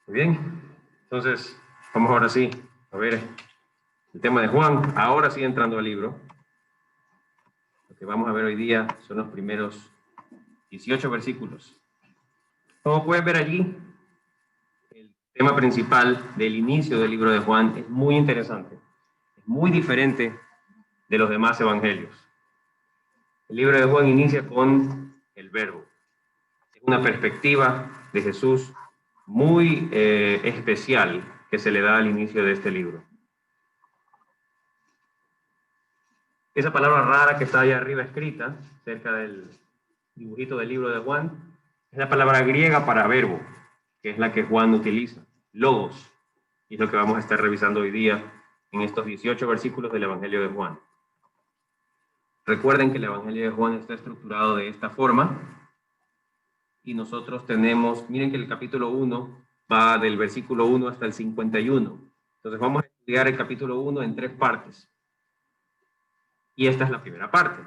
Muy bien, entonces vamos ahora sí a ver el tema de Juan, ahora sí entrando al libro. Lo que vamos a ver hoy día son los primeros 18 versículos. Como pueden ver allí, el tema principal del inicio del libro de Juan es muy interesante, es muy diferente de los demás evangelios. El libro de Juan inicia con el verbo. Es una perspectiva de Jesús muy especial que se le da al inicio de este libro. Esa palabra rara que está ahí arriba escrita, cerca del dibujito del libro de Juan, es la palabra griega para verbo, que es la que Juan utiliza, logos, y es lo que vamos a estar revisando hoy día en estos 18 versículos del Evangelio de Juan. Recuerden que el Evangelio de Juan está estructurado de esta forma, y nosotros tenemos, miren que el capítulo 1 va del versículo 1 hasta el 51. Entonces vamos a estudiar el capítulo 1 en 3 partes. Y esta es la primera parte.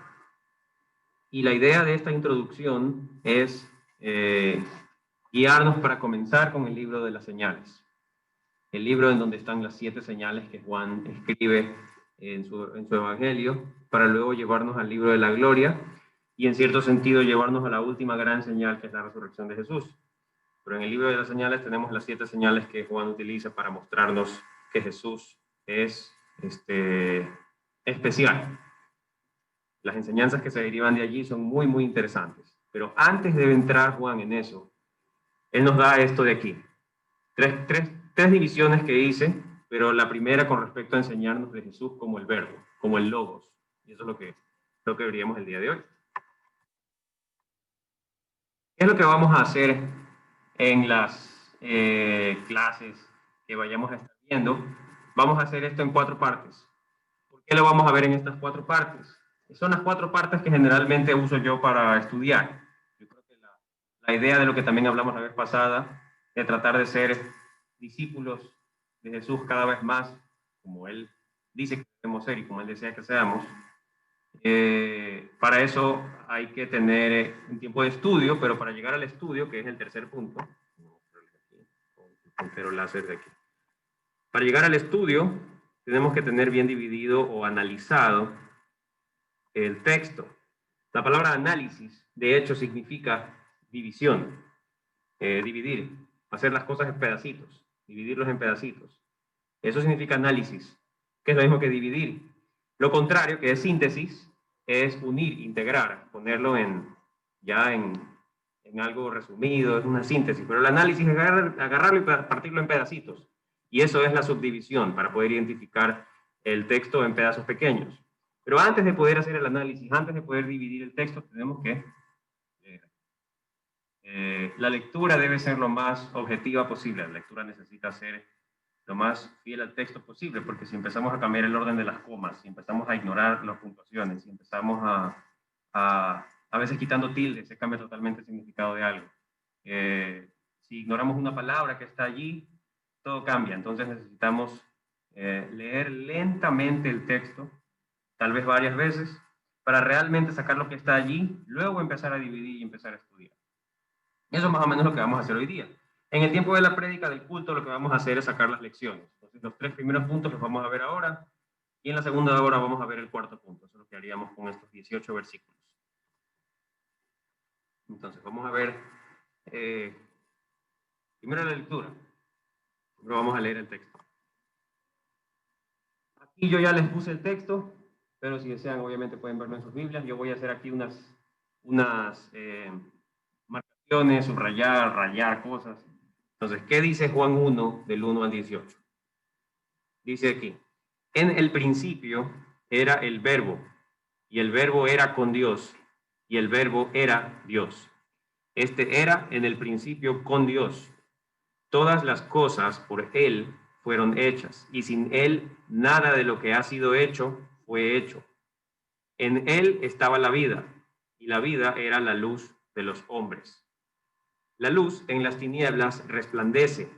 Y la idea de esta introducción es guiarnos para comenzar con el libro de las señales. El libro en donde están las 7 señales que Juan escribe en su evangelio, para luego llevarnos al libro de la gloria y en cierto sentido llevarnos a la última gran señal, que es la resurrección de Jesús. Pero en el libro de las señales tenemos las 7 señales que Juan utiliza para mostrarnos que Jesús es especial. Las enseñanzas que se derivan de allí son muy, muy interesantes. Pero antes de entrar Juan en eso, él nos da esto de aquí. Tres divisiones que hice, pero la primera con respecto a enseñarnos de Jesús como el verbo, como el logos. Y eso es lo que veríamos el día de hoy. ¿Qué es lo que vamos a hacer en las clases que vayamos a estar viendo? Vamos a hacer esto en 4 partes. ¿Por qué lo vamos a ver en estas 4 partes? Son las 4 partes que generalmente uso yo para estudiar. Yo creo que la idea de lo que también hablamos la vez pasada, de tratar de ser discípulos de Jesús cada vez más, como Él dice que debemos ser y como Él desea que seamos, para eso hay que tener un tiempo de estudio, pero para llegar al estudio, que es el tercer punto, pero láser de aquí. Para llegar al estudio, tenemos que tener bien dividido o analizado el texto. La palabra análisis, de hecho, significa división, dividir, hacer las cosas en pedacitos, dividirlos en pedacitos. Eso significa análisis, que es lo mismo que dividir. Lo contrario, que es síntesis, es unir, integrar, ponerlo ya en algo resumido, es una síntesis. Pero el análisis es agarrarlo y partirlo en pedacitos. Y eso es la subdivisión, para poder identificar el texto en pedazos pequeños. Pero antes de poder hacer el análisis, antes de poder dividir el texto, tenemos que la lectura debe ser lo más objetiva posible. La lectura necesita ser lo más fiel al texto posible, porque si empezamos a cambiar el orden de las comas, si empezamos a ignorar las puntuaciones, si empezamos a veces quitando tildes, se cambia totalmente el significado de algo. Si ignoramos una palabra que está allí, todo cambia. Entonces necesitamos leer lentamente el texto, tal vez varias veces, para realmente sacar lo que está allí, luego empezar a dividir y empezar a estudiar. Eso es más o menos lo que vamos a hacer hoy día. En el tiempo de la prédica del culto, lo que vamos a hacer es sacar las lecciones. Entonces, los 3 primeros puntos los vamos a ver ahora, y en la segunda hora vamos a ver el 4.º punto. Eso es lo que haríamos con estos 18 versículos. Entonces, vamos a ver primero la lectura. Primero vamos a leer el texto. Aquí yo ya les puse el texto, pero si desean, obviamente pueden verlo en sus Biblias. Yo voy a hacer aquí unas marcaciones, subrayar, rayar cosas. Entonces, ¿qué dice Juan 1, del 1 al 18? Dice aquí, en el principio era el verbo, y el verbo era con Dios, y el verbo era Dios. Este era en el principio con Dios. Todas las cosas por Él fueron hechas, y sin Él nada de lo que ha sido hecho fue hecho. En Él estaba la vida, y la vida era la luz de los hombres. La luz en las tinieblas resplandece,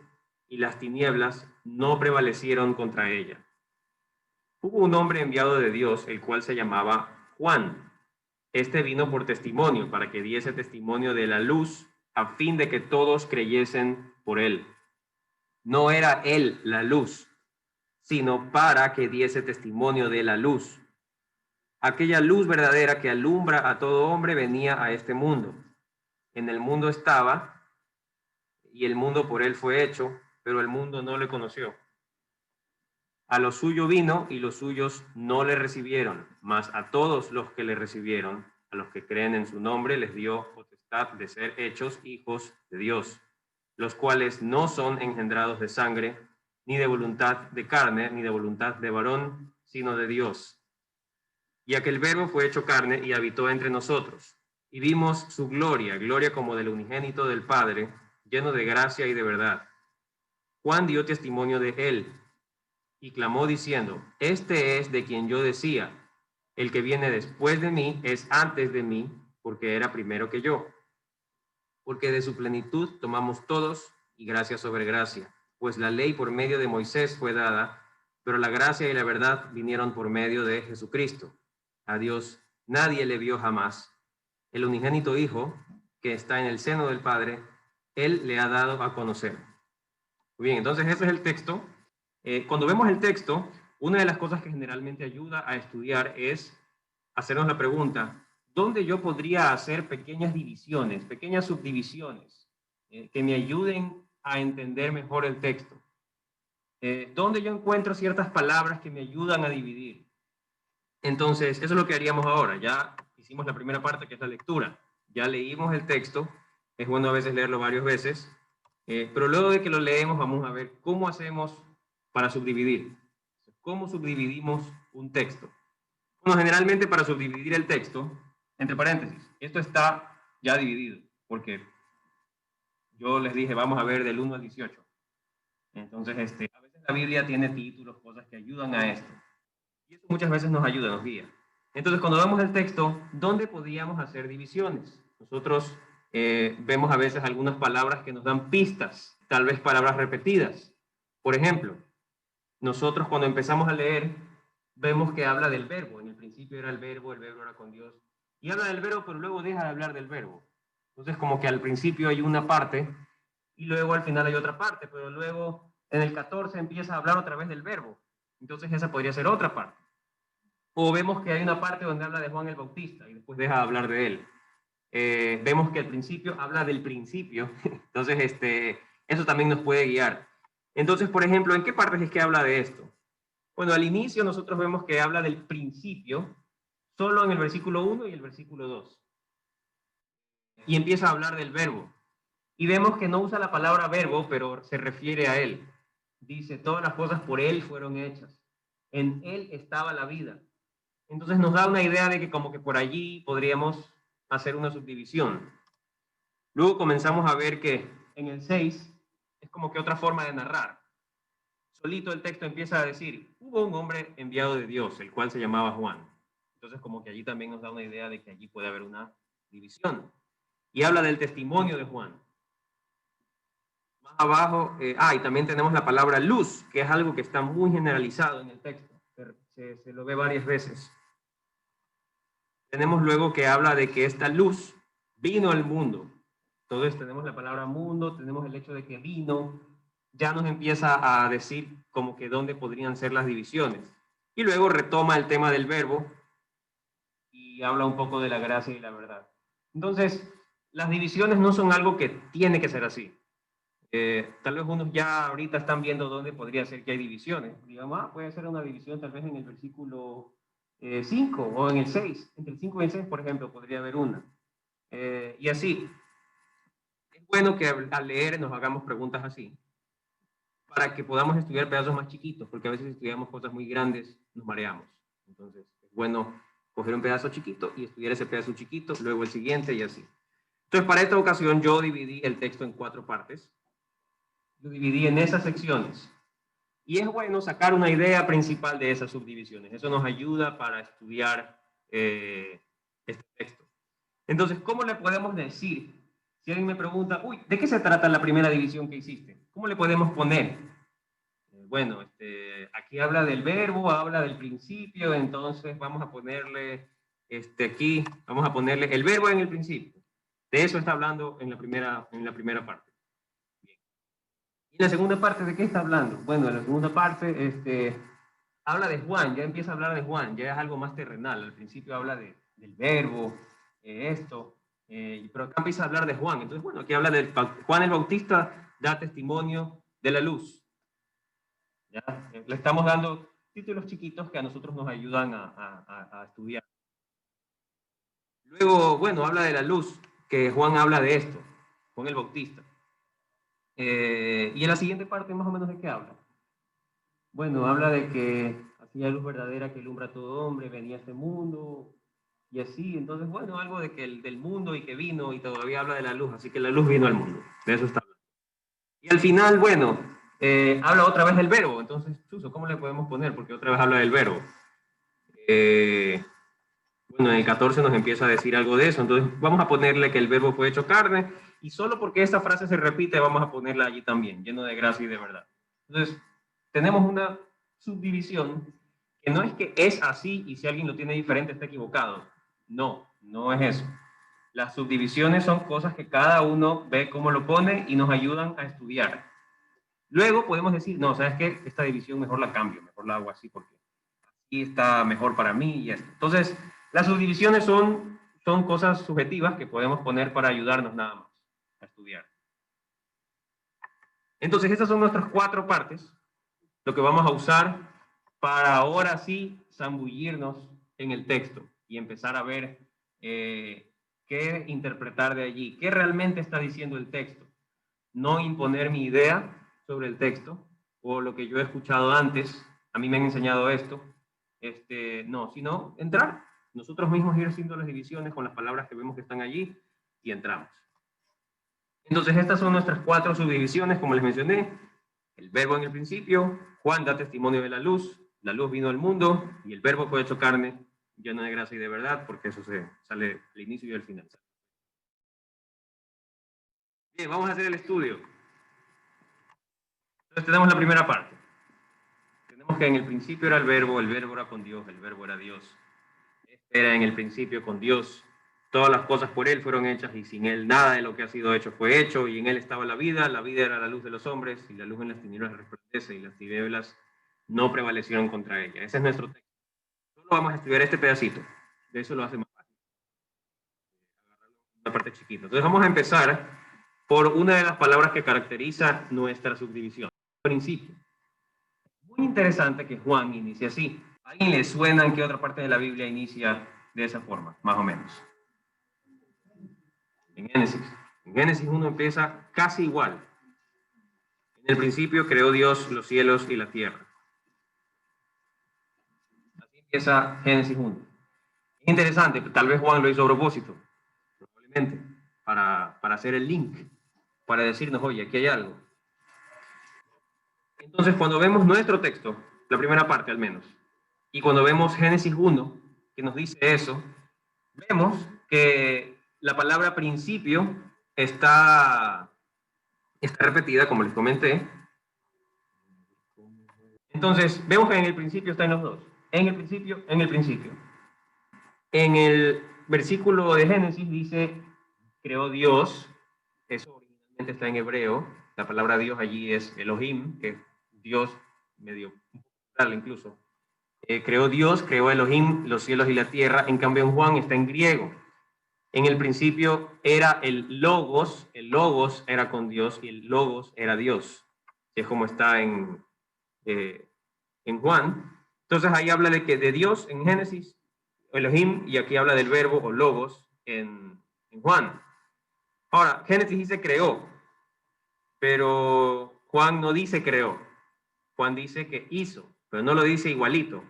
y las tinieblas no prevalecieron contra ella. Hubo un hombre enviado de Dios, el cual se llamaba Juan. Este vino por testimonio, para que diese testimonio de la luz, a fin de que todos creyesen por él. No era él la luz, sino para que diese testimonio de la luz. Aquella luz verdadera que alumbra a todo hombre venía a este mundo. En el mundo estaba, y el mundo por él fue hecho, pero el mundo no le conoció. A lo suyo vino, y los suyos no le recibieron, mas a todos los que le recibieron, a los que creen en su nombre, les dio potestad de ser hechos hijos de Dios, los cuales no son engendrados de sangre, ni de voluntad de carne, ni de voluntad de varón, sino de Dios. Y aquel verbo fue hecho carne y habitó entre nosotros, y vimos su gloria, gloria como del unigénito del Padre, lleno de gracia y de verdad. Juan dio testimonio de él, y clamó diciendo, este es de quien yo decía, el que viene después de mí es antes de mí, porque era primero que yo. Porque de su plenitud tomamos todos, y gracia sobre gracia, pues la ley por medio de Moisés fue dada, pero la gracia y la verdad vinieron por medio de Jesucristo. A Dios nadie le vio jamás. El unigénito Hijo, que está en el seno del Padre, Él le ha dado a conocer. Muy bien, entonces ese es el texto. Cuando vemos el texto, una de las cosas que generalmente ayuda a estudiar es hacernos la pregunta, ¿dónde yo podría hacer pequeñas divisiones, pequeñas subdivisiones que me ayuden a entender mejor el texto? ¿Dónde yo encuentro ciertas palabras que me ayudan a dividir? Entonces, eso es lo que haríamos ahora. Ya hicimos la primera parte, que es la lectura. Ya leímos el texto. Es bueno a veces leerlo varias veces. Pero luego de que lo leemos, vamos a ver cómo hacemos para subdividir. ¿Cómo subdividimos un texto? Bueno, generalmente para subdividir el texto, entre paréntesis, esto está ya dividido, porque yo les dije, vamos a ver del 1 al 18. Entonces, a veces la Biblia tiene títulos, cosas que ayudan a esto. Y eso muchas veces nos ayuda, nos guía. Entonces, cuando vemos el texto, ¿dónde podríamos hacer divisiones? Nosotros vemos a veces algunas palabras que nos dan pistas, tal vez palabras repetidas. Por ejemplo, nosotros cuando empezamos a leer, vemos que habla del verbo. En el principio era el verbo era con Dios. Y habla del verbo, pero luego deja de hablar del verbo. Entonces, como que al principio hay una parte y luego al final hay otra parte, pero luego en el 14 empieza a hablar otra vez del verbo. Entonces, esa podría ser otra parte. O vemos que hay una parte donde habla de Juan el Bautista y después deja de hablar de él. Vemos que al principio habla del principio. Entonces, eso también nos puede guiar. Entonces, por ejemplo, ¿en qué partes es que habla de esto? Bueno, al inicio nosotros vemos que habla del principio solo en el versículo 1 y el versículo 2. Y empieza a hablar del verbo. Y vemos que no usa la palabra verbo, pero se refiere a él. Dice, todas las cosas por él fueron hechas. En él estaba la vida. Entonces nos da una idea de que como que por allí podríamos hacer una subdivisión. Luego comenzamos a ver que en el 6 es como que otra forma de narrar. Solito el texto empieza a decir, hubo un hombre enviado de Dios, el cual se llamaba Juan. Entonces como que allí también nos da una idea de que allí puede haber una división. Y habla del testimonio de Juan. Más abajo, y también tenemos la palabra luz, que es algo que está muy generalizado en el texto. Se lo ve varias veces. Tenemos luego que habla de que esta luz vino al mundo. Entonces tenemos la palabra mundo, tenemos el hecho de que vino, ya nos empieza a decir como que dónde podrían ser las divisiones. Y luego retoma el tema del verbo y habla un poco de la gracia y la verdad. Entonces, las divisiones no son algo que tiene que ser así. Tal vez unos ya ahorita están viendo dónde podría ser que hay divisiones. Digamos, puede ser una división tal vez en el versículo 5 o en el 6. Entre el 5 y el 6, por ejemplo, podría haber una. Y así. Es bueno que al leer nos hagamos preguntas así, para que podamos estudiar pedazos más chiquitos, porque a veces estudiamos cosas muy grandes, nos mareamos. Entonces, es bueno coger un pedazo chiquito y estudiar ese pedazo chiquito, luego el siguiente y así. Entonces, para esta ocasión yo dividí el texto en 4 partes. Lo dividí en esas secciones. Y es bueno sacar una idea principal de esas subdivisiones. Eso nos ayuda para estudiar este texto. Entonces, ¿cómo le podemos decir? Si alguien me pregunta, uy, ¿de qué se trata la primera división que hiciste? ¿Cómo le podemos poner? Bueno, aquí habla del verbo, habla del principio, entonces vamos a ponerle, aquí, vamos a ponerle el verbo en el principio. De eso está hablando en la primera parte. Bien. Y En la segunda parte, ¿de qué está hablando? Bueno, en la segunda parte, habla de Juan, ya empieza a hablar de Juan, ya es algo más terrenal. Al principio habla del verbo, pero acá empieza a hablar de Juan. Entonces, bueno, aquí habla de Juan el Bautista, da testimonio de la luz. ¿Ya? Le estamos dando títulos chiquitos que a nosotros nos ayudan a estudiar. Luego, bueno, habla de la luz, que Juan habla de esto, Juan el Bautista. Y en la siguiente parte, más o menos, ¿de qué habla? Bueno, habla de que hacía luz verdadera que alumbra a todo hombre, venía a este mundo, y así. Entonces, bueno, algo de que del mundo y que vino, y todavía habla de la luz, así que la luz vino al mundo. De eso está hablando. Y al final, bueno, habla otra vez del verbo. Entonces, Chuso, ¿cómo le podemos poner? Porque otra vez habla del verbo. Bueno, en el 14 nos empieza a decir algo de eso. Entonces, vamos a ponerle que el verbo fue hecho carne, y solo porque esta frase se repite, vamos a ponerla allí también, lleno de gracia y de verdad. Entonces, tenemos una subdivisión que no es que es así y si alguien lo tiene diferente está equivocado. No, no es eso. Las subdivisiones son cosas que cada uno ve cómo lo pone y nos ayudan a estudiar. Luego podemos decir, no, ¿sabes qué? Esta división mejor la cambio, mejor la hago así porque así está mejor para mí y esto. Entonces, las subdivisiones son cosas subjetivas que podemos poner para ayudarnos nada más a estudiar. Entonces, estas son nuestras 4 partes, lo que vamos a usar para ahora sí zambullirnos en el texto y empezar a ver qué interpretar de allí, qué realmente está diciendo el texto. No imponer mi idea sobre el texto o lo que yo he escuchado antes, a mí me han enseñado esto, no, sino entrar. Nosotros mismos ir haciendo las divisiones con las palabras que vemos que están allí y entramos. Entonces, estas son nuestras 4 subdivisiones, como les mencioné. El verbo en el principio, Juan da testimonio de la luz vino al mundo y el verbo fue hecho carne, lleno de gracia y de verdad, porque eso sale al inicio y al final. Bien, vamos a hacer el estudio. Entonces tenemos la primera parte. Tenemos que en el principio era el verbo era con Dios, el verbo era Dios. Era en el principio con Dios. Todas las cosas por Él fueron hechas y sin Él nada de lo que ha sido hecho fue hecho y en Él estaba la vida era la luz de los hombres y la luz en las tinieblas resplandece y las tinieblas no prevalecieron contra ella. Ese es nuestro texto. Solo vamos a estudiar este pedacito. De eso lo hace más fácil. Una parte chiquita. Entonces vamos a empezar por una de las palabras que caracteriza nuestra subdivisión. Principio. Muy interesante que Juan inicie así. ¿A alguien le suena en qué otra parte de la Biblia inicia de esa forma, más o menos? En Génesis. En Génesis 1 empieza casi igual. En el principio creó Dios los cielos y la tierra. Así empieza Génesis 1. Es interesante, tal vez Juan lo hizo a propósito, probablemente, para hacer el link, para decirnos, oye, aquí hay algo. Entonces, cuando vemos nuestro texto, la primera parte al menos, y cuando vemos Génesis 1, que nos dice eso, vemos que la palabra principio está repetida, como les comenté. Entonces, vemos que en el principio está en los dos. En el principio, en el principio. En el versículo de Génesis dice, creó Dios, eso originalmente está en hebreo, la palabra Dios allí es Elohim, que es Dios medio plural incluso. Creó Dios, creó Elohim los cielos y la tierra, en cambio en Juan está en griego. En el principio era el logos era con Dios y el logos era Dios, que es como está en Juan. Entonces ahí habla de que de Dios en Génesis, Elohim, y aquí habla del verbo o logos en Juan. Ahora, Génesis dice creó, pero Juan no dice creó. Juan dice que hizo, pero no lo dice igualito.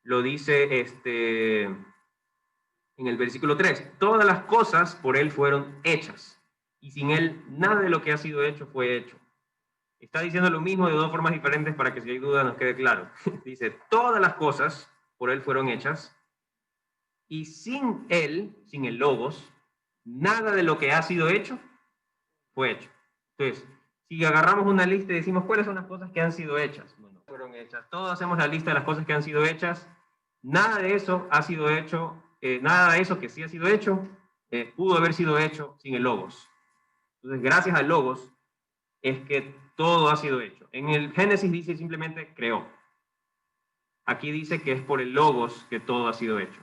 Lo dice en el versículo 3. Todas las cosas por él fueron hechas, y sin él nada de lo que ha sido hecho fue hecho. Está diciendo lo mismo de 2 formas diferentes para que si hay duda nos quede claro. Dice, todas las cosas por él fueron hechas, y sin él, sin el logos, nada de lo que ha sido hecho fue hecho. Entonces, si agarramos una lista y decimos cuáles son las cosas que han sido hechas, bueno, fueron hechas. Todos hacemos la lista de las cosas que han sido hechas. Nada de eso ha sido hecho, nada de eso que sí ha sido hecho, pudo haber sido hecho sin el logos. Entonces, gracias al logos, es que todo ha sido hecho. En el Génesis dice simplemente creó. Aquí dice que es por el Logos que todo ha sido hecho.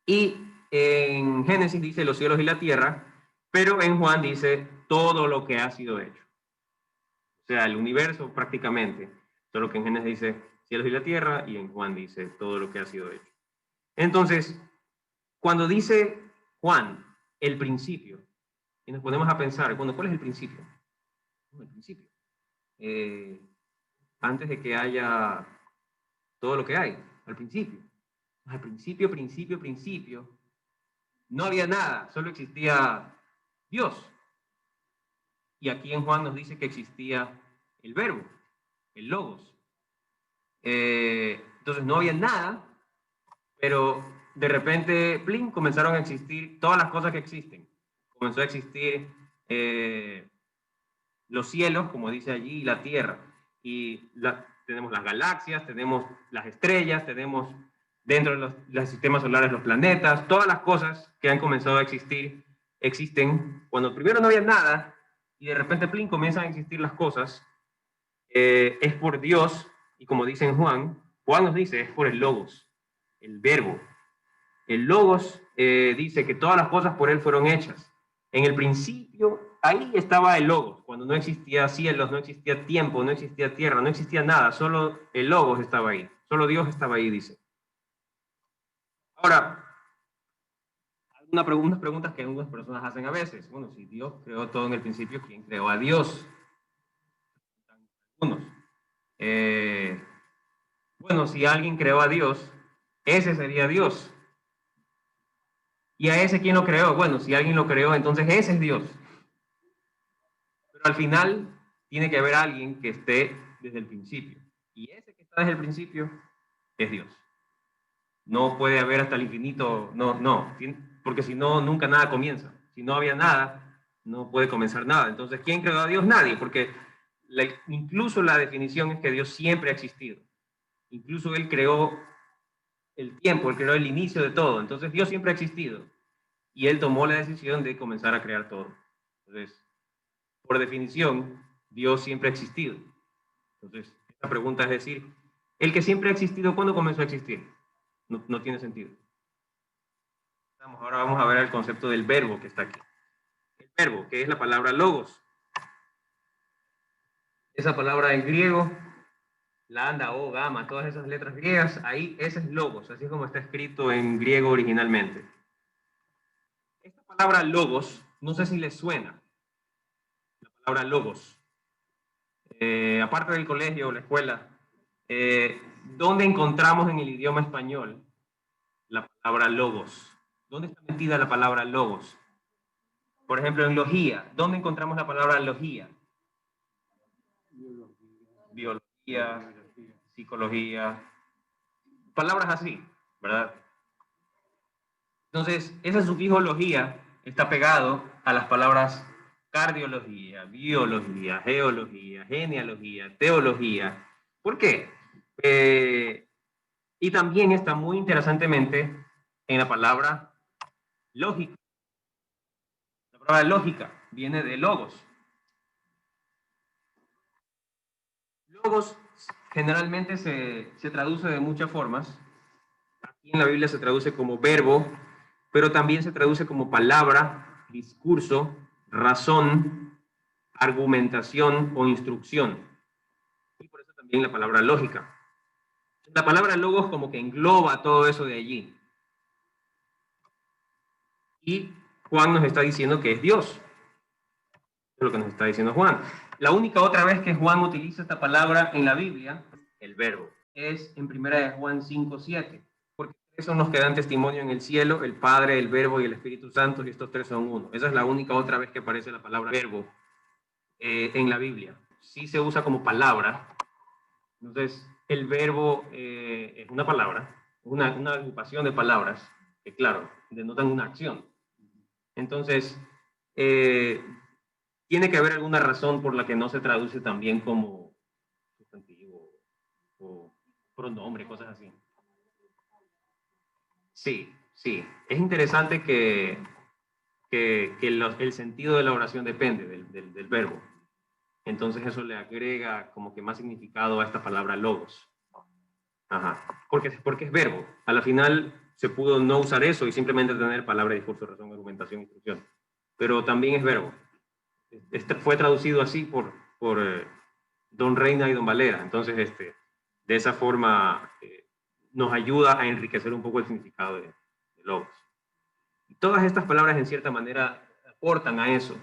Y en Génesis dice los cielos y la tierra, pero en Juan dice todo lo que ha sido hecho. O sea, el universo prácticamente. Solo que en Génesis dice cielos y la tierra y en Juan dice todo lo que ha sido hecho. Entonces, cuando dice Juan el principio, y nos ponemos a pensar, bueno, ¿cuál es el principio? El principio. Antes de que haya todo lo que hay, al principio. Al principio, principio, principio. No había nada, solo existía Dios. Y aquí en Juan nos dice que existía el verbo, el logos. Entonces no había nada, pero de repente, plin, comenzaron a existir todas las cosas que existen. Comenzó a existir los cielos, como dice allí, y la tierra. Y tenemos las galaxias, tenemos las estrellas, tenemos dentro de los sistemas solares los planetas, todas las cosas que han comenzado a existir, existen cuando primero no había nada y de repente, plin, comienzan a existir las cosas. Es por Dios, y como dice en Juan, Juan nos dice, es por el Logos, el verbo. El Logos dice que todas las cosas por él fueron hechas. En el principio, ahí estaba el Logos, cuando no existía cielos, no existía tiempo, no existía tierra, no existía nada, solo el Logos estaba ahí, solo Dios estaba ahí, dice. Ahora, unas preguntas que algunas personas hacen a veces. Bueno, si Dios creó todo en el principio, ¿quién creó a Dios? Algunos. Bueno, si alguien creó a Dios, ese sería Dios. ¿Y a ese quién lo creó? Bueno, si alguien lo creó, entonces ese es Dios. Pero al final tiene que haber alguien que esté desde el principio. Y ese que está desde el principio es Dios. No puede haber hasta el infinito, no, porque si no, nunca nada comienza. Si no había nada, no puede comenzar nada. Entonces, ¿quién creó a Dios? Nadie, porque incluso la definición es que Dios siempre ha existido. Incluso Él creó el tiempo, Él creó el inicio de todo. Entonces, Dios siempre ha existido. Y Él tomó la decisión de comenzar a crear todo. Entonces, por definición, Dios siempre ha existido. Entonces, esta pregunta es decir, el que siempre ha existido, ¿cuándo comenzó a existir? No tiene sentido. Ahora vamos a ver el concepto del verbo que está aquí. El verbo, que es la palabra logos. Esa palabra en griego, lambda, o, gamma, todas esas letras griegas, ahí ese es logos, así es como está escrito en griego originalmente. Esta palabra logos, no sé si les suena, la palabra logos. Aparte del colegio o la escuela, ¿dónde encontramos en el idioma español la palabra logos? ¿Dónde está metida la palabra logos? Por ejemplo, en logía, ¿dónde encontramos la palabra logía? Biología, psicología, palabras así, ¿verdad? Entonces, ese sufijo logía está pegado a las palabras cardiología, biología, geología, genealogía, teología. ¿Por qué? Y también está muy interesantemente en la palabra lógica. La palabra lógica viene de logos. Logos generalmente se traduce de muchas formas. Aquí en la Biblia se traduce como verbo, pero también se traduce como palabra, discurso, razón, argumentación o instrucción. Y por eso también la palabra lógica. La palabra logos como que engloba todo eso de allí. Y Juan nos está diciendo que es Dios. Es lo que nos está diciendo Juan. La única otra vez que Juan utiliza esta palabra en la Biblia, el verbo, es en 1 Juan 5:7, porque tres son los que dan testimonio en el cielo, el Padre, el Verbo y el Espíritu Santo, y estos tres son uno. Esa es la única otra vez que aparece la palabra verbo en la Biblia. Sí se usa como palabra. Entonces, el verbo es una palabra, una agrupación de palabras que, claro, denotan una acción. Entonces, tiene que haber alguna razón por la que no se traduce también como sustantivo o pronombre, cosas así. Sí, sí. Es interesante que el sentido de la oración depende del verbo. Entonces eso le agrega como que más significado a esta palabra logos. Ajá. Porque es verbo. A la final se pudo no usar eso y simplemente tener palabra, discurso, razón, argumentación, instrucción. Pero también es verbo. Fue traducido así por Don Reina y Don Valera. Entonces, de esa forma nos ayuda a enriquecer un poco el significado de logos. Y todas estas palabras, en cierta manera, aportan a eso.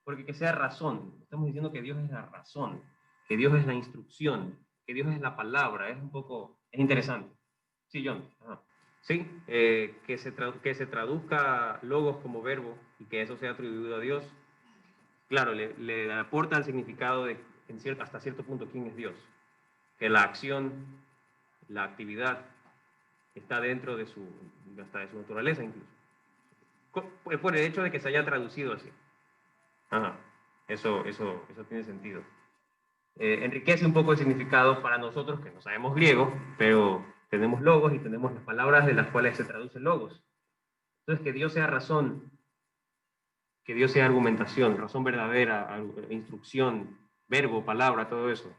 Porque que sea razón. Estamos diciendo que Dios es la razón, que Dios es la instrucción, que Dios es la palabra. Es un poco, es interesante. Sí, John. Ajá. Sí, que se traduzca logos como verbo y que eso sea atribuido a Dios, claro, le aporta el significado de, hasta cierto punto, quién es Dios. Que la acción, la actividad, está dentro de hasta de su naturaleza incluso. Por el hecho de que se haya traducido así. Ajá. Eso tiene sentido. Enriquece un poco el significado para nosotros que no sabemos griego, pero tenemos logos y tenemos las palabras de las cuales se traducen logos. Entonces, que Dios sea razón, que Dios sea argumentación, razón verdadera, instrucción, verbo, palabra, todo eso,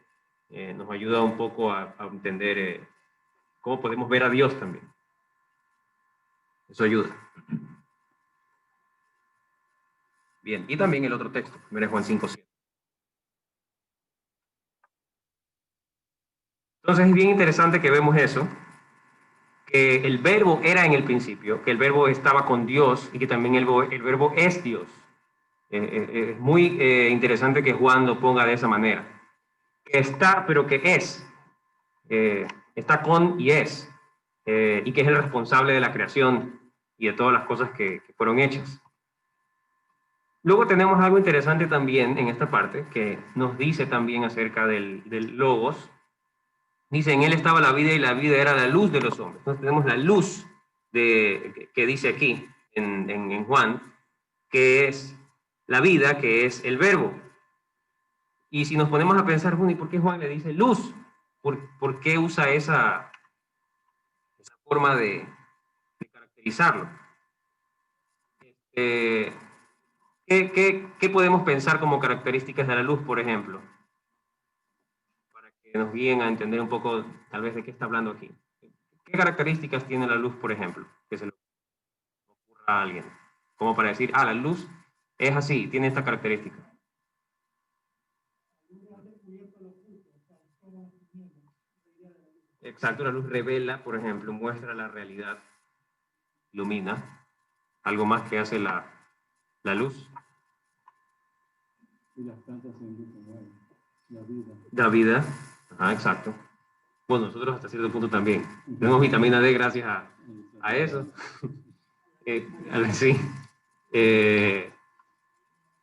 nos ayuda un poco a entender cómo podemos ver a Dios también. Eso ayuda. Bien, y también el otro texto, 1 Juan 5:7. Entonces es bien interesante que vemos eso, que el verbo era en el principio, que el verbo estaba con Dios y que también el verbo es Dios. Es muy interesante que Juan lo ponga de esa manera. Que está, pero que es. Está con y es. Y que es el responsable de la creación y de todas las cosas que fueron hechas. Luego tenemos algo interesante también en esta parte, que nos dice también acerca del logos. Dice, en él estaba la vida y la vida era la luz de los hombres. Entonces tenemos la luz que dice aquí en Juan, que es la vida, que es el verbo. Y si nos ponemos a pensar, bueno, ¿y por qué Juan le dice luz? ¿Por qué usa esa forma de caracterizarlo? Eh, ¿Qué podemos pensar como características de la luz, por ejemplo? Para que nos guíen a entender un poco, tal vez, de qué está hablando aquí. ¿Qué características tiene la luz, por ejemplo? Que se le ocurra a alguien. Como para decir, la luz es así, tiene esta característica. Exacto, la luz revela, por ejemplo, muestra la realidad, ilumina. Algo más que hace la luz. Y las plantas se inducen la vida. La vida, exacto. Bueno, nosotros hasta cierto punto también. Tenemos vitamina D gracias a eso. Sí.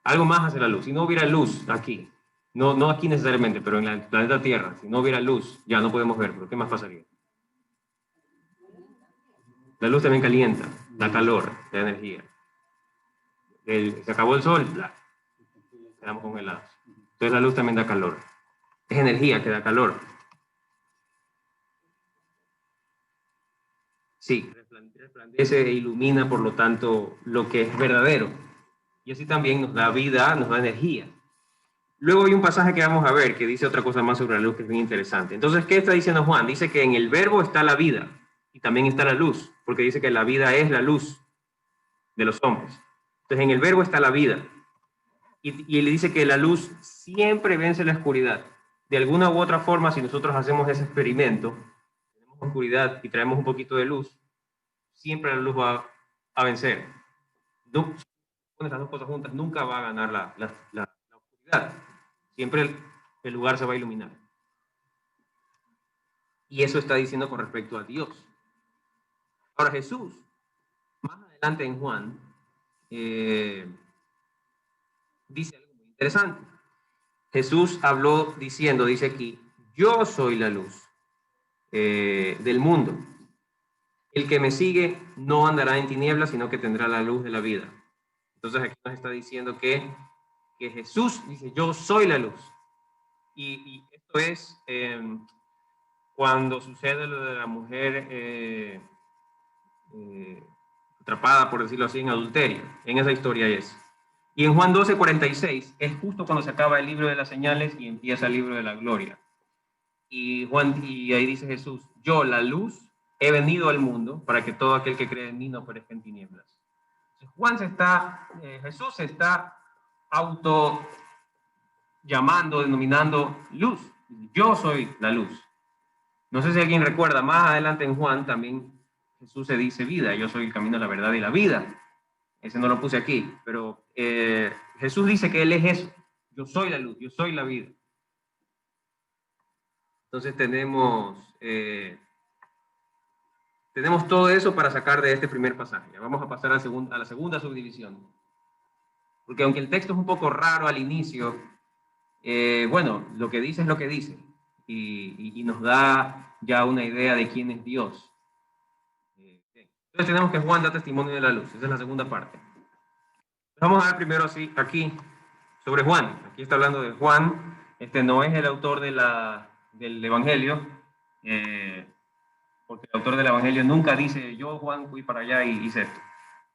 Algo más hace la luz. Si no hubiera luz aquí, no aquí necesariamente, pero en el planeta Tierra, si no hubiera luz, ya no podemos ver, pero ¿qué más pasaría? La luz también calienta, da calor, da energía. Se acabó el sol, quedamos congelados. Entonces la luz también da calor. Es energía que da calor. Sí, resplandece e ilumina, por lo tanto, lo que es verdadero. Y así también nos da vida, nos da energía. Luego hay un pasaje que vamos a ver que dice otra cosa más sobre la luz que es bien interesante. Entonces, ¿qué está diciendo Juan? Dice que en el verbo está la vida y también está la luz, porque dice que la vida es la luz de los hombres. Entonces, en el verbo está la vida. Y él dice que la luz siempre vence la oscuridad. De alguna u otra forma, si nosotros hacemos ese experimento, tenemos oscuridad y traemos un poquito de luz, siempre la luz va a vencer. No, si pones las dos cosas juntas, nunca va a ganar la oscuridad. Siempre el lugar se va a iluminar. Y eso está diciendo con respecto a Dios. Ahora Jesús, más adelante en Juan, dice algo muy interesante. Jesús habló diciendo, dice aquí, yo soy la luz del mundo. El que me sigue no andará en tinieblas, sino que tendrá la luz de la vida. Entonces aquí nos está diciendo que Jesús dice, yo soy la luz. Y esto es cuando sucede lo de la mujer atrapada, por decirlo así, en adulterio. En esa historia es. Y en Juan 12:46 es justo cuando se acaba el libro de las señales y empieza el libro de la gloria. Y ahí dice Jesús, yo, la luz, he venido al mundo para que todo aquel que cree en mí no perezca en tinieblas. Jesús se está auto llamando, denominando luz. Yo soy la luz. No sé si alguien recuerda, más adelante en Juan también Jesús se dice vida, yo soy el camino, la verdad y la vida. Ese no lo puse aquí, pero Jesús dice que Él es eso. Yo soy la luz, yo soy la vida. Entonces tenemos todo eso para sacar de este primer pasaje. Vamos a pasar a la segunda subdivisión. Porque aunque el texto es un poco raro al inicio, bueno, lo que dice es lo que dice. Y nos da ya una idea de quién es Dios. Entonces tenemos que Juan da testimonio de la luz. Esa es la segunda parte. Vamos a ver primero así, aquí, sobre Juan. Aquí está hablando de Juan. Este no es el autor del Evangelio, porque el autor del Evangelio nunca dice, yo Juan fui para allá y hice esto.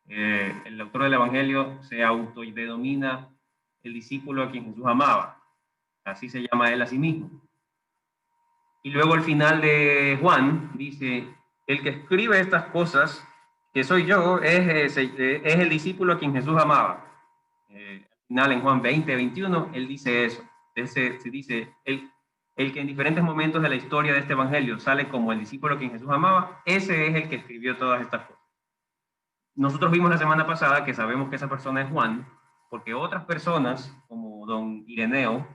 El autor del Evangelio se autodenomina el discípulo a quien Jesús amaba. Así se llama él a sí mismo. Y luego al final de Juan dice, el que escribe estas cosas, que soy yo, es el discípulo a quien Jesús amaba. Al final en Juan 20:21, él dice eso. Se dice, el que en diferentes momentos de la historia de este evangelio sale como el discípulo a quien Jesús amaba, ese es el que escribió todas estas cosas. Nosotros vimos la semana pasada que sabemos que esa persona es Juan, porque otras personas, como don Ireneo,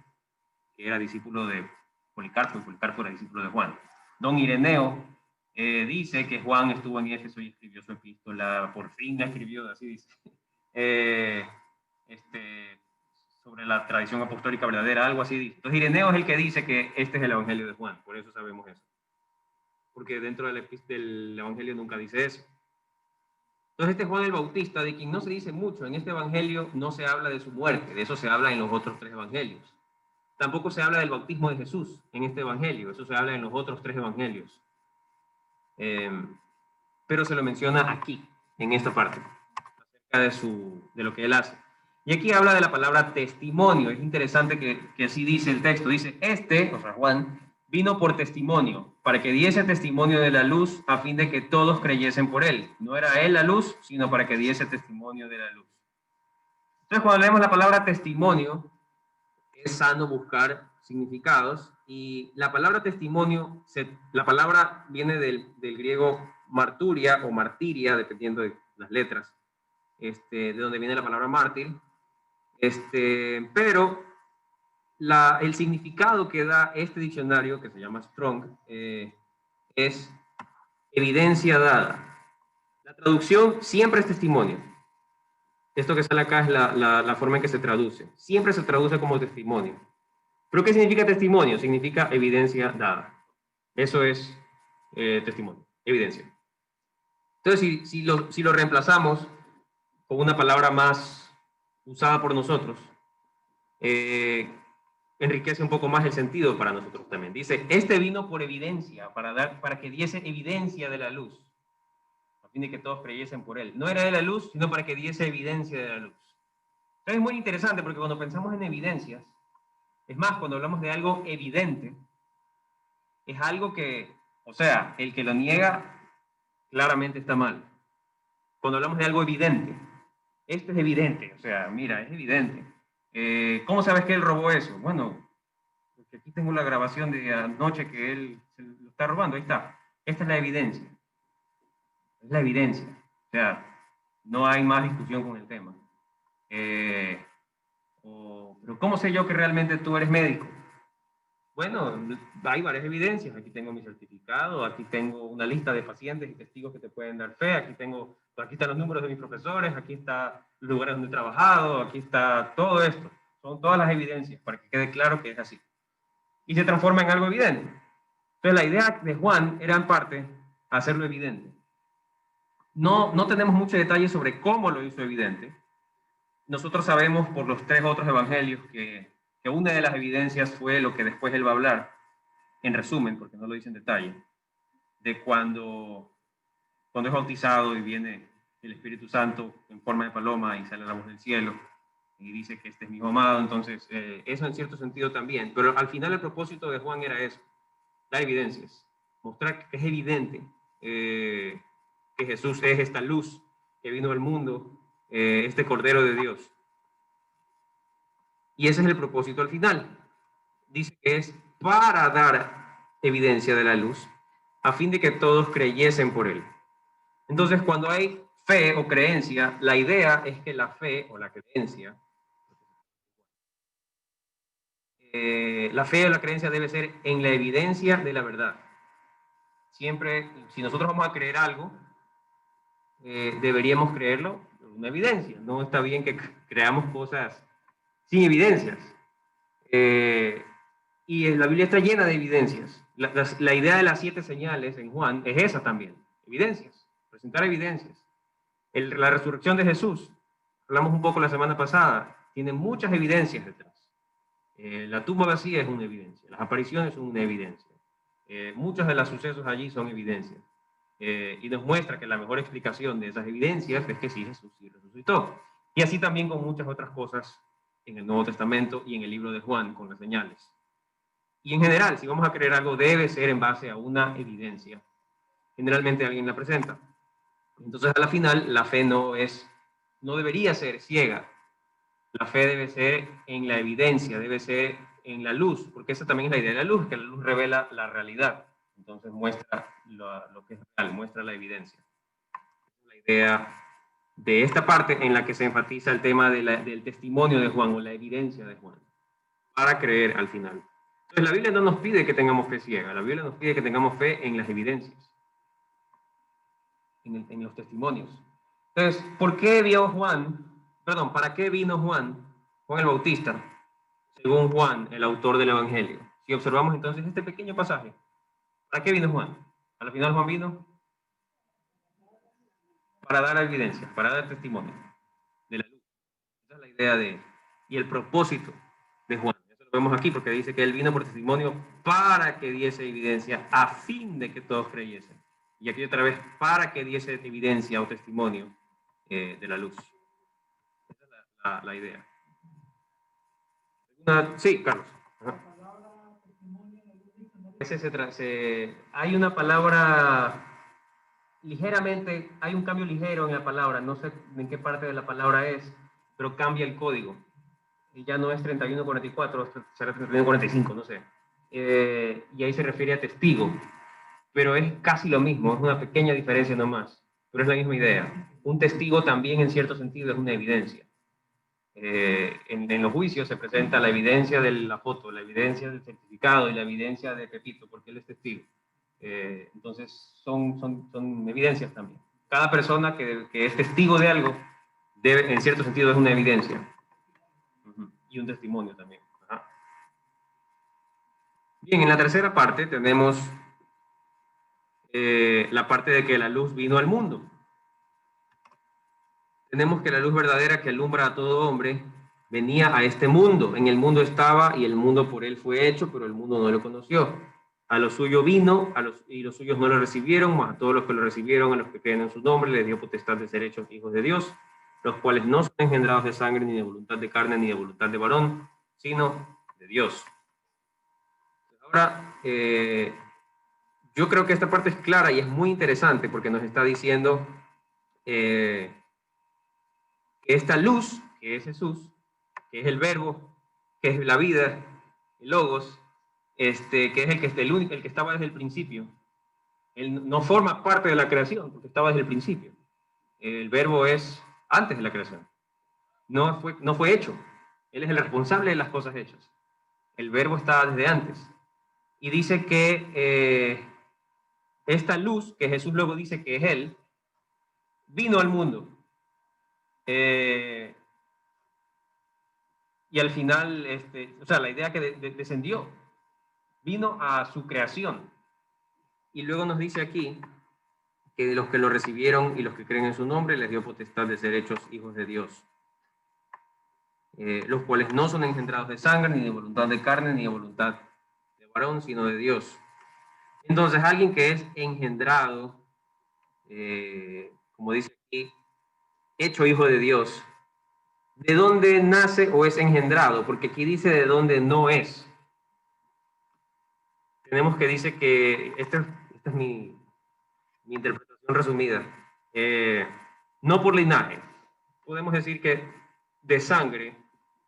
que era discípulo de Policarpo, y Policarpo era discípulo de Juan. Don Ireneo dice que Juan estuvo en Éfeso y escribió su epístola, por fin la escribió, así dice, sobre la tradición apostólica verdadera, algo así dice. Entonces Ireneo es el que dice que este es el Evangelio de Juan, por eso sabemos eso. Porque dentro del Evangelio nunca dice eso. Entonces este Juan el Bautista, de quien no se dice mucho en este Evangelio, no se habla de su muerte, de eso se habla en los otros 3 Evangelios. Tampoco se habla del bautismo de Jesús en este evangelio, eso se habla en los otros 3 evangelios. Pero se lo menciona aquí, en esta parte, acerca de lo que él hace. Y aquí habla de la palabra testimonio. Es interesante que así dice el texto. Dice, o sea, Juan, vino por testimonio, para que diese testimonio de la luz, a fin de que todos creyesen por él. No era él la luz, sino para que diese testimonio de la luz. Entonces, cuando leemos la palabra testimonio, es sano buscar significados, y la palabra testimonio, la palabra viene del griego marturia o martiria, dependiendo de las letras, de donde viene la palabra mártir, pero el significado que da este diccionario, que se llama Strong, es evidencia dada. La traducción siempre es testimonio. Esto que sale acá es la forma en que se traduce. Siempre se traduce como testimonio. ¿Pero qué significa testimonio? Significa evidencia dada. Eso es testimonio, evidencia. Entonces, si lo reemplazamos con una palabra más usada por nosotros, enriquece un poco más el sentido para nosotros también. Dice, vino por evidencia, para que diese evidencia de la luz, a fin de que todos creyesen por él. No era de la luz, sino para que diese evidencia de la luz. Entonces es muy interesante porque cuando pensamos en evidencias, es más, cuando hablamos de algo evidente, es algo que, o sea, el que lo niega claramente está mal. Cuando hablamos de algo evidente, esto es evidente, o sea, mira, es evidente. ¿Cómo sabes que él robó eso? Bueno, porque aquí tengo la grabación de anoche que él se lo está robando, ahí está. Esta es la evidencia. Es la evidencia. O sea, no hay más discusión con el tema. Pero ¿cómo sé yo que realmente tú eres médico? Bueno, hay varias evidencias. Aquí tengo mi certificado, aquí tengo una lista de pacientes y testigos que te pueden dar fe, aquí están los números de mis profesores, aquí están los lugares donde he trabajado, aquí está todo esto. Son todas las evidencias para que quede claro que es así. Y se transforma en algo evidente. Entonces la idea de Juan era en parte hacerlo evidente. No tenemos mucho detalle sobre cómo lo hizo evidente. Nosotros sabemos por los 3 otros evangelios que una de las evidencias fue lo que después él va a hablar, en resumen, porque no lo dice en detalle, de cuando es bautizado y viene el Espíritu Santo en forma de paloma y sale la voz del cielo, y dice que este es mi hijo amado, entonces eso en cierto sentido también, pero al final el propósito de Juan era eso, dar evidencias, mostrar que es evidente que Jesús es esta luz que vino al mundo, este Cordero de Dios. Y ese es el propósito al final. Dice que es para dar evidencia de la luz, a fin de que todos creyesen por él. Entonces, cuando hay fe o creencia, la idea es que la fe o la creencia, la fe o la creencia debe ser en la evidencia de la verdad. Siempre, si nosotros vamos a creer algo, deberíamos creerlo en una evidencia. No está bien que creamos cosas sin evidencias. Y la Biblia está llena de evidencias. La idea de las 7 señales en Juan es esa también, evidencias, presentar evidencias. La resurrección de Jesús, hablamos un poco la semana pasada, tiene muchas evidencias detrás. La tumba vacía es una evidencia, las apariciones son una evidencia. Muchos de los sucesos allí son evidencias. Y nos muestra que la mejor explicación de esas evidencias es que sí, Jesús sí resucitó. Y así también con muchas otras cosas en el Nuevo Testamento y en el libro de Juan con las señales. Y en general, si vamos a creer algo, debe ser en base a una evidencia. Generalmente alguien la presenta. Entonces, a la final, la fe no debería ser ciega. La fe debe ser en la evidencia, debe ser en la luz, porque esa también es la idea de la luz, que la luz revela la realidad. Entonces muestra lo que es real, muestra la evidencia. La idea de esta parte en la que se enfatiza el tema del testimonio de Juan o la evidencia de Juan, para creer al final. Entonces la Biblia no nos pide que tengamos fe ciega, la Biblia nos pide que tengamos fe en las evidencias, en los testimonios. Entonces, ¿por qué vio Juan? Perdón, ¿para qué vino Juan el Bautista? Según Juan, el autor del Evangelio. Si observamos entonces este pequeño pasaje, ¿para qué vino Juan? Al final Juan vino para dar evidencia, para dar testimonio de la luz. Esa es la idea y el propósito de Juan. Eso lo vemos aquí porque dice que él vino por testimonio para que diese evidencia a fin de que todos creyesen. Y aquí otra vez, para que diese evidencia o testimonio de la luz. Esa es la idea. Sí, Carlos. Ajá. Hay una palabra ligeramente, hay un cambio ligero en la palabra, no sé en qué parte de la palabra es, pero cambia el código. Y ya no es 3144, será 3145, no sé. Y ahí se refiere a testigo, pero es casi lo mismo, es una pequeña diferencia nomás, pero es la misma idea. Un testigo también en cierto sentido es una evidencia. En los juicios se presenta la evidencia de la foto, la evidencia del certificado y la evidencia de Pepito, porque él es testigo. Entonces, son evidencias también. Cada persona que es testigo de algo, en cierto sentido, es una evidencia. Y un testimonio también. Ajá. Bien, en la tercera parte tenemos la parte de que la luz vino al mundo. Tenemos que la luz verdadera que alumbra a todo hombre venía a este mundo. En el mundo estaba y el mundo por él fue hecho, pero el mundo no lo conoció. A lo suyo vino y los suyos no lo recibieron, mas a todos los que lo recibieron, a los que creen en su nombre, les dio potestad de ser hechos hijos de Dios, los cuales no son engendrados de sangre, ni de voluntad de carne, ni de voluntad de varón, sino de Dios. Ahora, yo creo que esta parte es clara y es muy interesante porque nos está diciendo que esta luz, que es Jesús, que es el verbo, que es la vida, el logos, que es el que estaba desde el principio. Él no forma parte de la creación, porque estaba desde el principio. El verbo es antes de la creación. No fue hecho. Él es el responsable de las cosas hechas. El verbo estaba desde antes. Y dice que esta luz, que Jesús luego dice que es Él, vino al mundo. Y al final, la idea que descendió, vino a su creación. Y luego nos dice aquí que de los que lo recibieron y los que creen en su nombre, les dio potestad de ser hechos hijos de Dios. Los cuales no son engendrados de sangre, ni de voluntad de carne, ni de voluntad de varón, sino de Dios. Entonces, alguien que es engendrado, como dice aquí, hecho hijo de Dios, ¿De dónde nace o es engendrado? Porque aquí dice de dónde no es. Tenemos que dice que, esta es mi interpretación resumida, no por linaje. Podemos decir que de sangre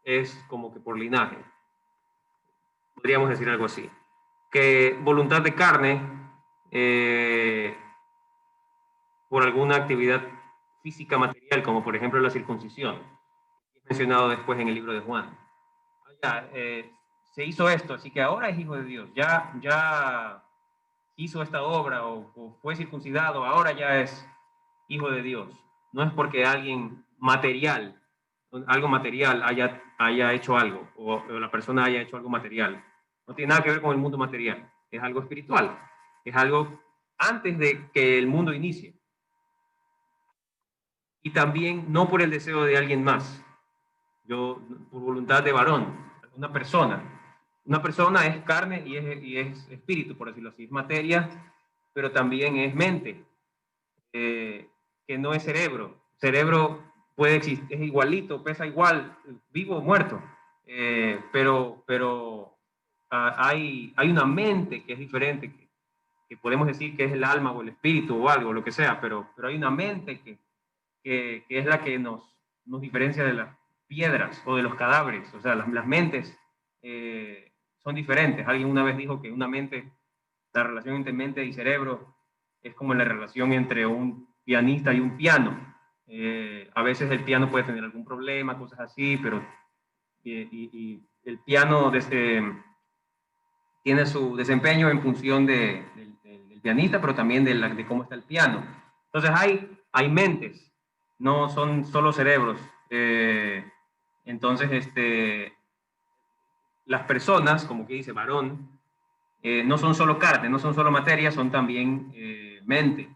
es como que por linaje. Podríamos decir algo así. Que voluntad de carne, eh, por alguna actividad física material, como por ejemplo la circuncisión, mencionado después en el libro de Juan. Ya, se hizo esto, así que ahora es hijo de Dios. Ya hizo esta obra o fue circuncidado, ahora ya es hijo de Dios. No es porque alguien material, algo material haya hecho algo o la persona haya hecho algo material. No tiene nada que ver con el mundo material. Es algo espiritual. Es algo antes de que el mundo inicie. Y también no por el deseo de alguien más. Yo, por voluntad de varón, una persona. Una persona es carne y es espíritu, por decirlo así. Es materia, pero también es mente, que no es cerebro. Cerebro puede existir, es igualito, pesa igual, vivo o muerto. Pero hay una mente que es diferente, que podemos decir que es el alma o el espíritu o algo, lo que sea, pero hay una mente que es la que nos diferencia de las piedras o de los cadáveres. O sea, las mentes son diferentes. Alguien una vez dijo que una mente, la relación entre mente y cerebro es como la relación entre un pianista y un piano. A veces el piano puede tener algún problema, cosas así, pero y el piano tiene su desempeño en función del pianista, pero también de cómo está el piano. Entonces hay mentes, no son solo cerebros. Entonces, las personas, como que dice varón, no son solo carne, no son solo materia, son también mente.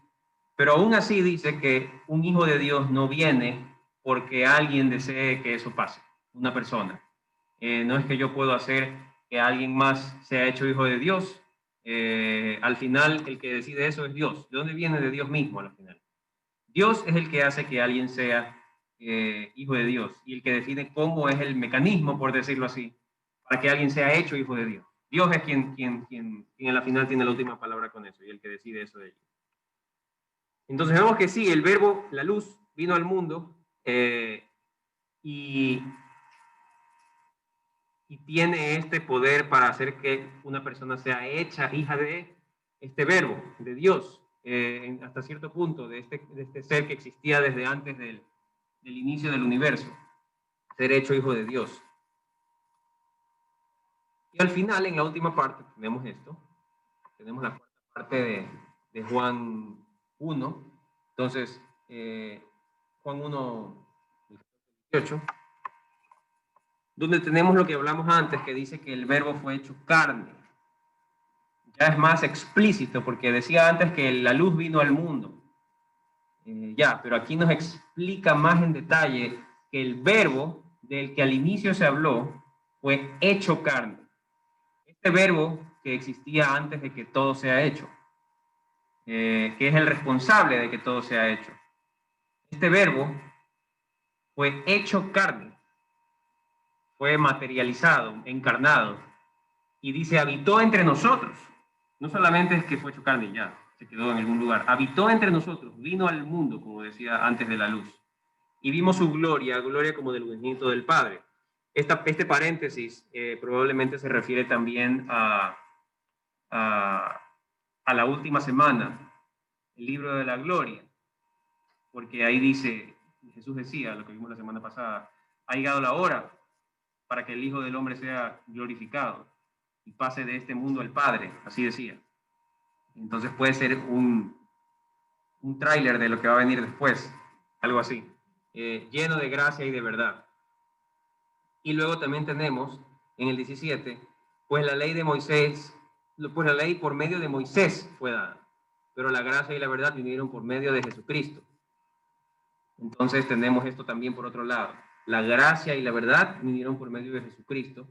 Pero aún así dice que un hijo de Dios no viene porque alguien desee que eso pase, una persona. No es que yo puedo hacer que alguien más sea hecho hijo de Dios. Al final, el que decide eso es Dios. ¿De dónde viene? De Dios mismo, al final. Dios es el que hace que alguien sea hijo de Dios y el que define cómo es el mecanismo, por decirlo así, para que alguien sea hecho hijo de Dios. Dios es quien a la final tiene la última palabra con eso y el que decide eso de ellos. Entonces vemos que sí, el verbo, la luz, vino al mundo y, y tiene este poder para hacer que una persona sea hecha hija de este verbo, de Dios, hasta cierto punto, de este ser que existía desde antes del inicio del universo, ser hecho hijo de Dios. Y al final, en la última parte, tenemos esto, tenemos la cuarta parte de Juan 1. Entonces, Juan 1, 18, donde tenemos lo que hablamos antes, que dice que el verbo fue hecho carne. Ya es más explícito, porque decía antes que la luz vino al mundo. Ya, pero aquí nos explica más en detalle que el verbo del que al inicio se habló fue hecho carne. Este verbo que existía antes de que todo sea hecho, que es el responsable de que todo sea hecho. Este verbo fue hecho carne, fue materializado, encarnado, y dice, habitó entre nosotros. No solamente es que fue hecho carne y ya, se quedó en algún lugar, habitó entre nosotros, vino al mundo, como decía antes de la luz, y vimos su gloria, gloria como del unigénito del Padre. Este paréntesis probablemente se refiere también a, a la última semana, el libro de la gloria, porque ahí dice, Jesús decía, lo que vimos la semana pasada, ha llegado la hora para que el Hijo del Hombre sea glorificado y pase de este mundo al Padre, así decía. Entonces puede ser un tráiler de lo que va a venir después, algo así, lleno de gracia y de verdad. Y luego también tenemos en el 17, pues la ley de Moisés, pues la ley por medio de Moisés fue dada, pero la gracia y la verdad vinieron por medio de Jesucristo. Entonces tenemos esto también por otro lado. La gracia y la verdad vinieron por medio de Jesucristo,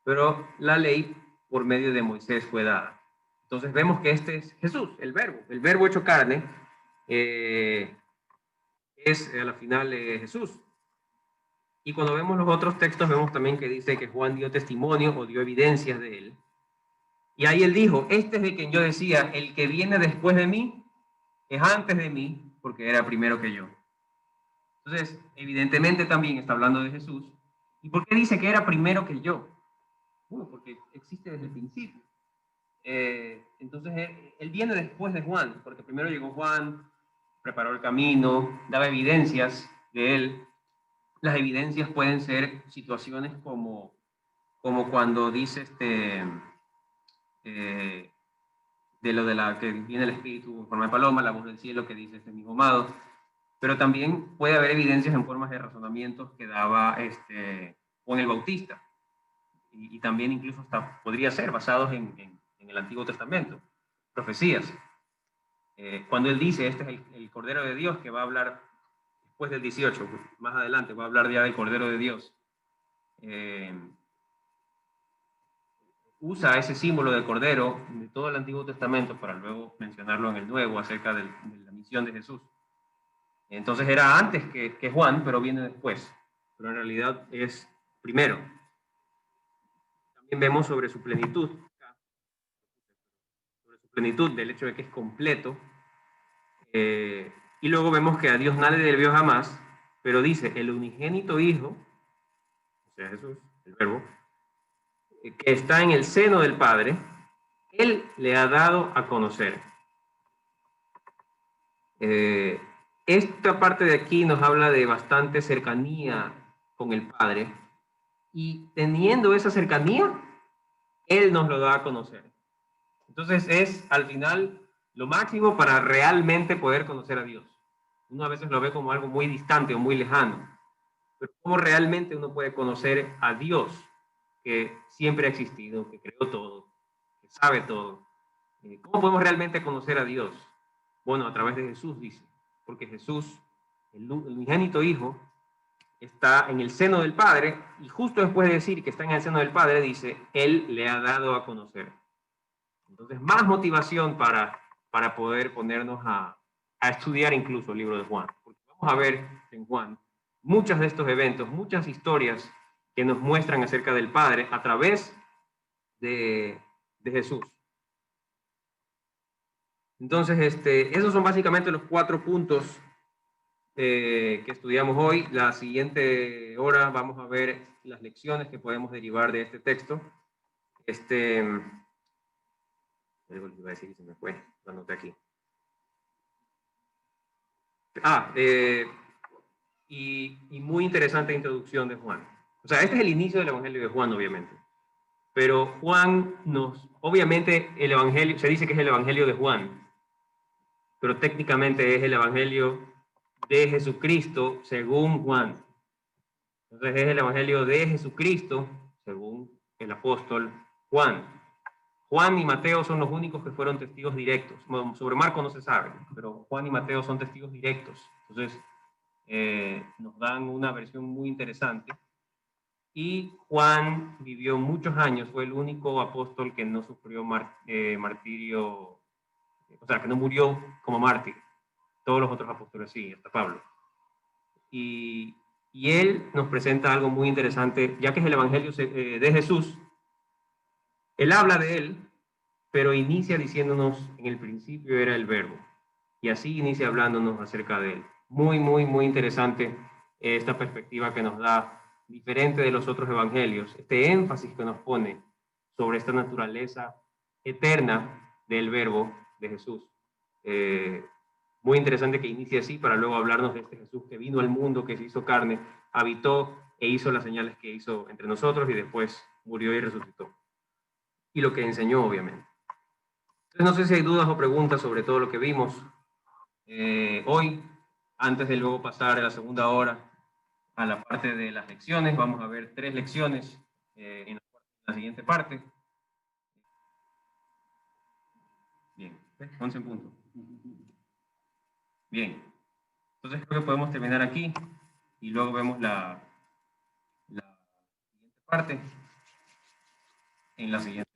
pero la ley por medio de Moisés fue dada. Entonces vemos que este es Jesús, el verbo hecho carne, es a la final Jesús. Y cuando vemos los otros textos, vemos también que dice que Juan dio testimonio o dio evidencias de él. Y ahí él dijo, este es de quien yo decía, el que viene después de mí es antes de mí, porque era primero que yo. Entonces, evidentemente también está hablando de Jesús. ¿Y por qué dice que era primero que yo? Bueno, porque existe desde el principio. Entonces, él viene después de Juan, porque primero llegó Juan, preparó el camino, daba evidencias de él. Las evidencias pueden ser situaciones como cuando dice de lo de la que viene el Espíritu en forma de paloma, la voz del cielo que dice este mismo amado, pero también puede haber evidencias en formas de razonamientos que daba Juan el Bautista, y también incluso hasta podría ser basados en el Antiguo Testamento, profecías. Cuando él dice, este es el Cordero de Dios, que va a hablar después del 18, más adelante, va a hablar ya del Cordero de Dios. Usa ese símbolo del Cordero de todo el Antiguo Testamento para luego mencionarlo en el Nuevo acerca de la misión de Jesús. Entonces era antes que Juan, pero viene después. Pero en realidad es primero. También vemos sobre su plenitud del hecho de que es completo. Y luego vemos que a Dios nadie le vio jamás, pero dice, el unigénito Hijo, o sea, Jesús, el Verbo, que está en el seno del Padre, Él le ha dado a conocer. Esta parte de aquí nos habla de bastante cercanía con el Padre, y teniendo esa cercanía, Él nos lo da a conocer. Entonces es al final lo máximo para realmente poder conocer a Dios. Uno a veces lo ve como algo muy distante o muy lejano, pero ¿cómo realmente uno puede conocer a Dios, que siempre ha existido, que creó todo, que sabe todo? ¿Cómo podemos realmente conocer a Dios? Bueno, a través de Jesús, dice, porque Jesús, el unigénito Hijo, está en el seno del Padre, y justo después de decir que está en el seno del Padre, dice, Él le ha dado a conocer. Entonces, más motivación para poder ponernos a estudiar incluso el libro de Juan. Porque vamos a ver en Juan muchos de estos eventos, muchas historias que nos muestran acerca del Padre a través de Jesús. Entonces, esos son básicamente los 4 puntos que estudiamos hoy. La siguiente hora vamos a ver las lecciones que podemos derivar de este texto. Algo les iba a decir y se me fue, lo anoté aquí. Y muy interesante introducción de Juan. O sea, este es el inicio del Evangelio de Juan, obviamente. Pero Juan obviamente el Evangelio, se dice que es el Evangelio de Juan, pero técnicamente es el Evangelio de Jesucristo según Juan. Entonces es el Evangelio de Jesucristo según el apóstol Juan. Juan y Mateo son los únicos que fueron testigos directos. Bueno, sobre Marco no se sabe, pero Juan y Mateo son testigos directos. Entonces nos dan una versión muy interesante. Y Juan vivió muchos años, fue el único apóstol que no sufrió martirio, o sea, que no murió como mártir. Todos los otros apóstoles sí, hasta Pablo. Y él nos presenta algo muy interesante, ya que es el Evangelio de Jesús. Él habla de él, pero inicia diciéndonos, en el principio era el Verbo. Y así inicia hablándonos acerca de él. Muy, muy, muy interesante esta perspectiva que nos da, diferente de los otros evangelios, este énfasis que nos pone sobre esta naturaleza eterna del Verbo de Jesús. Muy interesante que inicie así para luego hablarnos de este Jesús que vino al mundo, que se hizo carne, habitó e hizo las señales que hizo entre nosotros y después murió y resucitó. Y lo que enseñó, obviamente. Entonces, no sé si hay dudas o preguntas sobre todo lo que vimos hoy. Antes de luego pasar a la segunda hora a la parte de las lecciones, vamos a ver 3 lecciones en la siguiente parte. Bien, 11 en punto. Bien, entonces creo que podemos terminar aquí y luego vemos la siguiente parte en la siguiente.